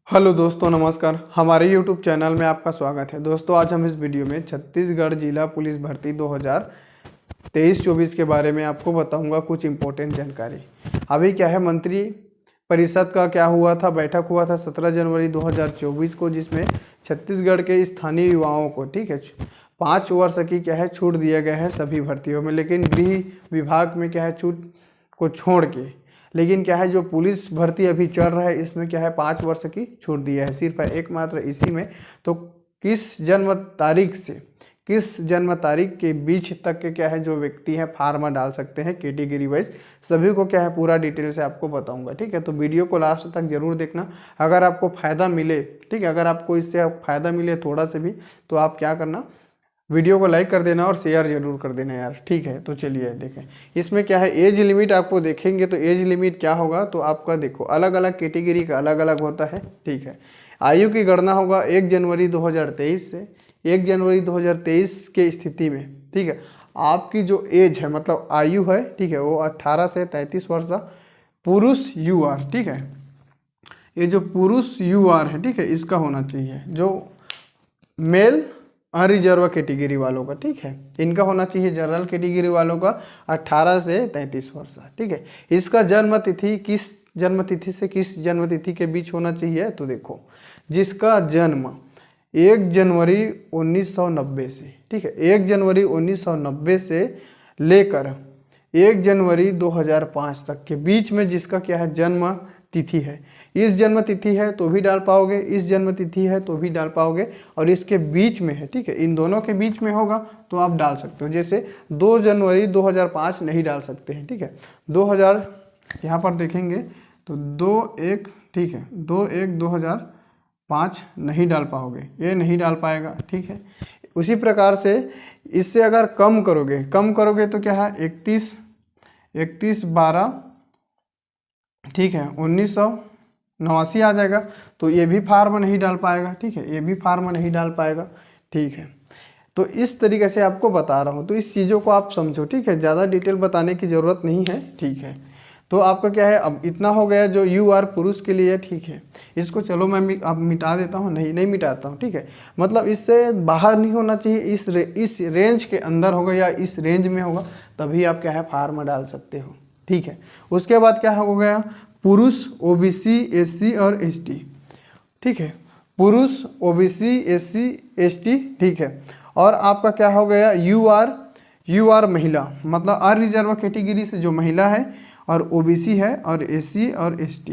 Hello दोस्तों, नमस्कार। हमारे यूट्यूब चैनल में आपका स्वागत है। दोस्तों, आज हम इस वीडियो में छत्तीसगढ़ जिला पुलिस भर्ती 2023-24 के बारे में आपको बताऊंगा कुछ इम्पोर्टेंट जानकारी। अभी क्या है, मंत्री परिषद का क्या हुआ था, बैठक हुआ था 17 जनवरी 2024 को, जिसमें छत्तीसगढ़ के स्थानीय युवाओं को 5 वर्ष की क्या है छूट दिया गया है सभी भर्तियों में। लेकिन गृह विभाग में क्या है छूट को छोड़ के, लेकिन क्या है जो पुलिस भर्ती अभी चल रहा है इसमें क्या है 5 वर्ष की छूट दिया है सिर्फ एकमात्र इसी में। तो किस जन्म तारीख के बीच तक के क्या है जो व्यक्ति है फार्म डाल सकते हैं कैटेगरी वाइज, सभी को क्या है पूरा डिटेल से आपको बताऊंगा। ठीक है, तो वीडियो को लास्ट तक जरूर देखना। अगर आपको फ़ायदा मिले, ठीक है, अगर आपको इससे फ़ायदा मिले थोड़ा से भी, तो आप क्या करना, वीडियो को लाइक कर देना और शेयर जरूर कर देना यार। ठीक है, तो चलिए देखें इसमें क्या है। एज लिमिट आपको देखेंगे तो एज लिमिट क्या होगा, तो आपका देखो अलग अलग कैटेगरी का अलग अलग होता है। ठीक है, आयु की गणना होगा 1 जनवरी 2023 से। 1 जनवरी 2023 के स्थिति में, ठीक है, आपकी जो एज है मतलब आयु है, ठीक है, वो 18 से 33 वर्ष पुरुष UR, ठीक है, ये जो पुरुष UR है, ठीक है, इसका होना चाहिए। जो मेल अनरिजर्व कैटेगरी वालों का, ठीक है, इनका होना चाहिए। जनरल कैटेगरी वालों का 18 से 33 वर्ष, ठीक है। इसका जन्म तिथि किस जन्म तिथि से किस जन्म तिथि के बीच होना चाहिए, तो देखो जिसका जन्म 1 जनवरी 1990 से, ठीक है, 1 जनवरी 1990 से लेकर 1 जनवरी 2005 तक के बीच में जिसका क्या है जन्म तिथि है, इस जन्म तिथि है तो भी डाल पाओगे, इस जन्म तिथि है तो भी डाल पाओगे, और इसके बीच में है, ठीक है, इन दोनों के बीच में होगा तो आप डाल सकते हो। जैसे 2 जनवरी 2005 नहीं डाल सकते हैं, ठीक है, 2000 यहाँ पर देखेंगे तो 2-1, ठीक है, 2-1-2005 नहीं डाल पाओगे, ये नहीं डाल पाएगा। ठीक है, उसी प्रकार से इससे अगर कम करोगे तो क्या है 31-12, ठीक है, 1989 आ जाएगा, तो ये भी फार्म नहीं डाल पाएगा। ठीक है, ये भी फार्म नहीं डाल पाएगा। ठीक है, तो इस तरीके से आपको बता रहा हूँ, तो इस चीज़ों को आप समझो। ठीक है, ज़्यादा डिटेल बताने की ज़रूरत नहीं है। ठीक है, तो आपका क्या है, अब इतना हो गया जो UR पुरुष के लिए। ठीक है, इसको चलो मैं अब मिटा देता हूँ, नहीं मिटाता हूँ। ठीक है, मतलब इससे बाहर नहीं होना चाहिए, इस रेंज के अंदर होगा या इस रेंज में होगा, तभी आप क्या है फार्म डाल सकते हो। ठीक है, उसके बाद क्या हो गया, पुरुष OBC SC और ST। ठीक है, पुरुष OBC SC ST, ठीक है, और आपका क्या हो गया UR महिला, मतलब अनरिजर्व कैटेगरी से जो महिला है, और OBC है, और SC और ST।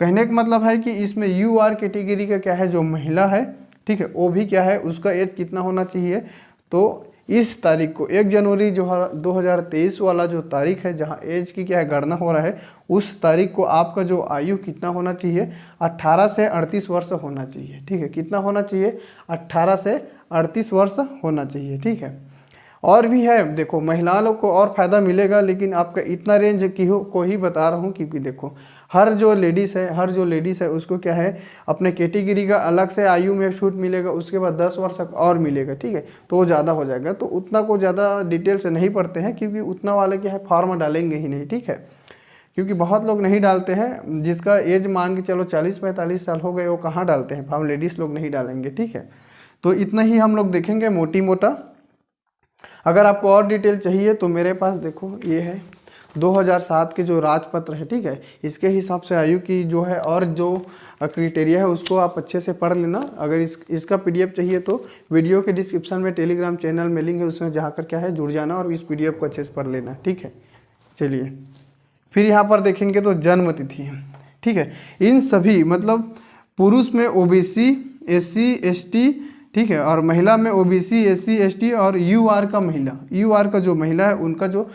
कहने का मतलब है कि इसमें UR कैटेगरी का क्या है जो महिला है, ठीक है, वो भी क्या है उसका एज कितना होना चाहिए, तो इस तारीख को 1 जनवरी जो 2023 वाला जो तारीख है जहां एज की क्या है गणना हो रहा है, उस तारीख को आपका जो आयु कितना होना चाहिए, 18 से 38 वर्ष होना चाहिए। ठीक है, कितना होना चाहिए, 18 से 38 वर्ष होना चाहिए। ठीक है, और भी है, देखो महिलाओं को और फ़ायदा मिलेगा, लेकिन आपका इतना रेंज को ही बता रहा हूँ, क्योंकि देखो हर जो लेडीज़ है उसको क्या है अपने कैटेगरी का अलग से आयु में छूट मिलेगा, उसके बाद 10 वर्ष और मिलेगा। ठीक है, तो वो ज़्यादा हो जाएगा, तो उतना को ज़्यादा डिटेल से नहीं पढ़ते हैं, क्योंकि उतना वाले क्या है फॉर्म डालेंगे ही नहीं। ठीक है, क्योंकि बहुत लोग नहीं डालते हैं, जिसका एज मान के चलो 40-45 साल हो गए, वो कहाँ डालते हैं फॉर्म, लेडीज़ लोग नहीं डालेंगे। ठीक है, तो इतना ही हम लोग देखेंगे मोटा। अगर आपको और डिटेल चाहिए तो मेरे पास देखो ये है 2007 के जो राजपत्र है, ठीक है, इसके हिसाब से आयु की जो है और जो क्राइटेरिया है उसको आप अच्छे से पढ़ लेना। अगर इसका PDF चाहिए तो वीडियो के डिस्क्रिप्शन में टेलीग्राम चैनल में लिंक है, उसमें जाकर क्या है जुड़ जाना और इस PDF को अच्छे से पढ़ लेना। ठीक है, चलिए फिर यहाँ पर देखेंगे तो जन्म तिथि है। ठीक है, इन सभी मतलब पुरुष में OBC SC ST, ठीक है, और महिला में OBC SC ST, और UR का जो महिला है उनका जो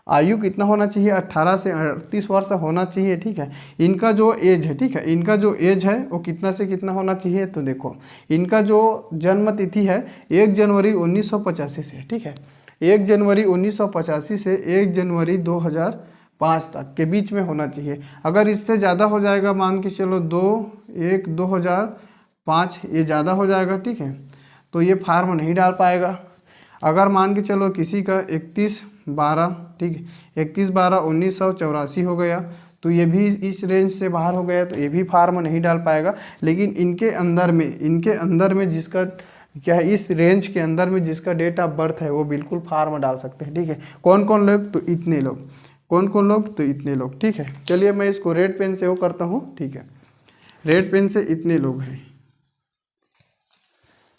आयु कितना होना चाहिए, 18 से 38 वर्ष होना चाहिए। ठीक है, इनका जो एज है, ठीक है, इनका जो एज है वो कितना से कितना होना चाहिए, तो देखो इनका जो जन्म तिथि है 1 जनवरी 1985 से, ठीक है, 1 जनवरी 1985 से 1 जनवरी 2005 तक के बीच में होना चाहिए। अगर इससे ज़्यादा हो जाएगा, मान के चलो 2-1-2005, ये ज़्यादा हो जाएगा, ठीक है, तो ये फार्म नहीं डाल पाएगा। अगर मान के चलो किसी का 31-12, ठीक है, 31-12-1984 हो गया, तो ये भी इस रेंज से बाहर हो गया, तो ये भी फार्म नहीं डाल पाएगा। लेकिन इनके अंदर में जिसका क्या है, इस रेंज के अंदर में जिसका डेट ऑफ बर्थ है वो बिल्कुल फार्म डाल सकते हैं। ठीक है, कौन कौन लोग, तो इतने लोग, कौन कौन लोग, तो इतने लोग। ठीक है, चलिए मैं इसको रेड पेन से वो करता हूँ। ठीक है, रेड पेन से इतने लोग हैं,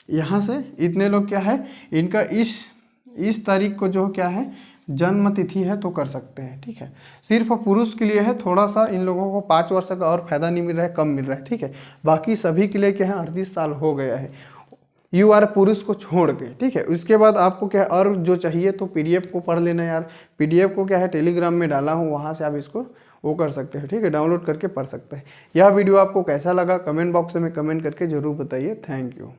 यहाँ से इतने लोग क्या है, इनका इस तारीख को जो क्या है जन्म तिथि है तो कर सकते हैं। ठीक है, सिर्फ पुरुष के लिए है, थोड़ा सा इन लोगों को 5 वर्ष का और फायदा नहीं मिल रहा है, कम मिल रहा है। ठीक है, बाकी सभी के लिए क्या है 38 साल हो गया है, यू आर पुरुष को छोड़ के। ठीक है, उसके बाद आपको क्या है, और जो चाहिए तो पीडीएफ को पढ़ लेना यार। पीडीएफ को क्या है टेलीग्राम में डाला हूँ, वहाँ से आप इसको वो कर सकते हैं। ठीक है, डाउनलोड करके पढ़ सकते हैं। यह वीडियो आपको कैसा लगा कमेंट बॉक्स में कमेंट करके जरूर बताइए। Thank you.